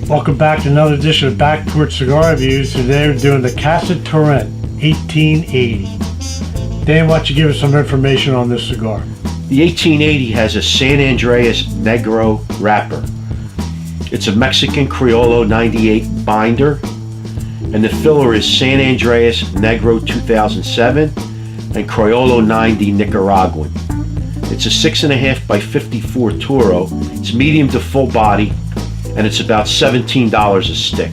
Welcome back to another edition of Back Porch Cigar Reviews. Today we're doing the Casa Turrent 1880. Dan, why don't you give us some information on this cigar? The 1880 has a San Andreas Negro wrapper. It's a Mexican Criollo 98 binder, and the filler is San Andreas Negro 2007 and Criollo 90 Nicaraguan. It's a 6.5 by 54 Toro. It's medium to full body, and it's about $17 a stick.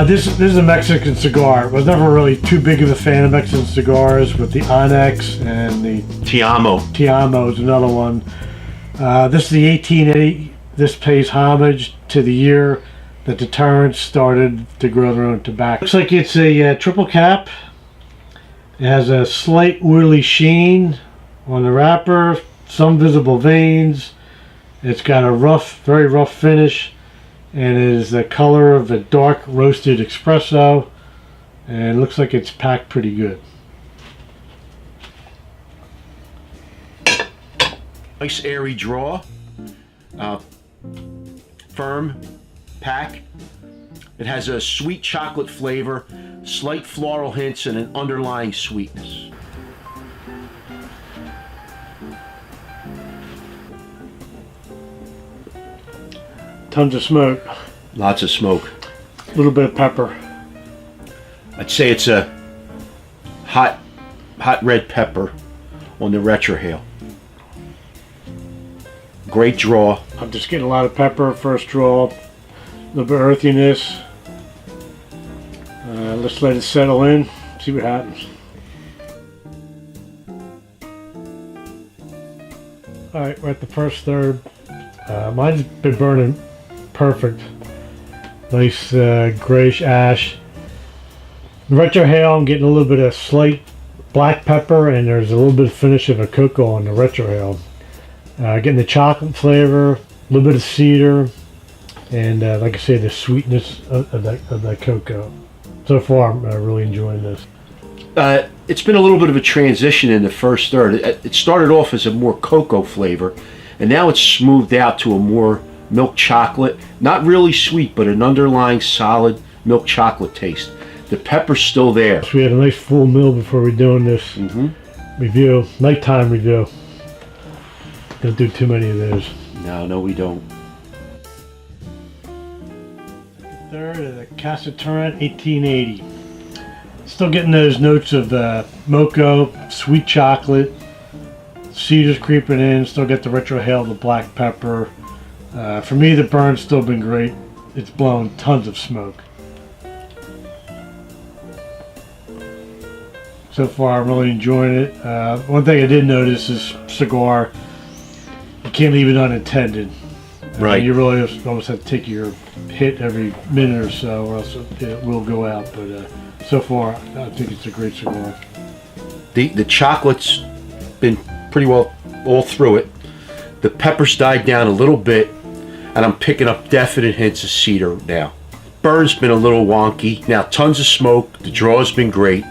This is a Mexican cigar. I was never really too big of a fan of Mexican cigars, with the Onyx and the Te Amo. Te Amo is another one. This is the 1880. This pays homage to the year that the Turrents started to grow their own tobacco. Looks like it's a triple cap. It has a slight oily sheen on the wrapper, some visible veins. It's got a rough, very rough finish, and it is the color of a dark roasted espresso, and it looks like it's packed pretty good. Nice airy draw, firm pack. It has a sweet chocolate flavor, slight floral hints, and an underlying sweetness. Tons of smoke. Lots of smoke. A little bit of pepper. I'd say it's a hot red pepper on the retrohale. Great draw. I'm just getting a lot of pepper first draw. A little bit of earthiness. Let's let it settle in. See what happens. Alright, we're at the first third. Mine's been burning perfect. Nice grayish ash. The retrohale, I'm getting a little bit of slight black pepper, and there's a little bit of finish of a cocoa on the retrohale. Getting the chocolate flavor, a little bit of cedar, and like I say, the sweetness of that cocoa. So far, I'm really enjoying this. It's been a little bit of a transition in the first third. It started off as a more cocoa flavor, and now it's smoothed out to a more milk chocolate. Not really sweet, but an underlying solid milk chocolate taste. The pepper's still there. So we had a nice full meal before we're doing this review, nighttime review. Don't do too many of those. No, we don't. Third of the Cassa Turrent 1880. Still getting those notes of Moca, sweet chocolate, cedar's creeping in. Still get the retrohale, the black pepper. For me, the burn's still been great. It's blown tons of smoke. So far, I'm really enjoying it. One thing I did notice is cigar, you can't leave it unattended. Right. You really almost have to take your hit every minute or so, or else it will go out. But so far, I think it's a great cigar. The chocolate's been pretty well all through it. The pepper's died down a little bit, and I'm picking up definite hints of cedar now. Burn's been a little wonky. Now, tons of smoke. The draw's been great.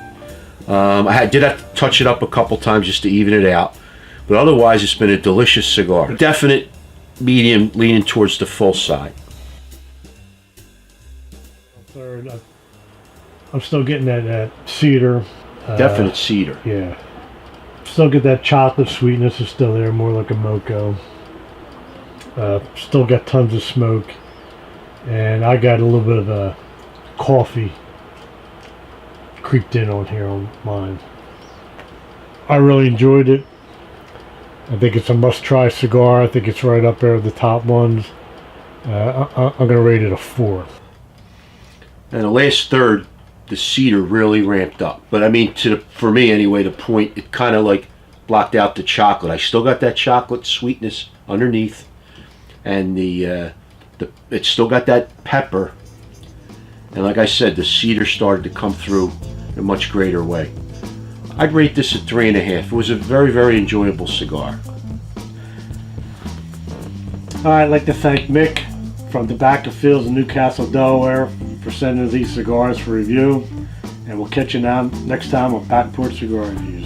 I did have to touch it up a couple times just to even it out. But otherwise, it's been a delicious cigar. Definite medium, leaning towards the full side. Third, I'm still getting that cedar. Definite cedar. Yeah. Still get that chocolate sweetness is still there, more like a Moca. Still got tons of smoke. And I got a little bit of a coffee creeped in on here on mine. I really enjoyed it. I think it's a must-try cigar. I think it's right up there with the top ones. I'm going to rate it a 4. And the last third, the cedar really ramped up. But I mean, for me anyway, the point, it kind of like blocked out the chocolate. I still got that chocolate sweetness underneath, and it's still got that pepper. And like I said, the cedar started to come through in a much greater way. I'd rate this at 3.5. It was a very, very enjoyable cigar. I'd like to thank Mick from Tobacco Fields in Newcastle, Delaware, for sending these cigars for review. And we'll catch you now next time on Back Porch Cigar Reviews.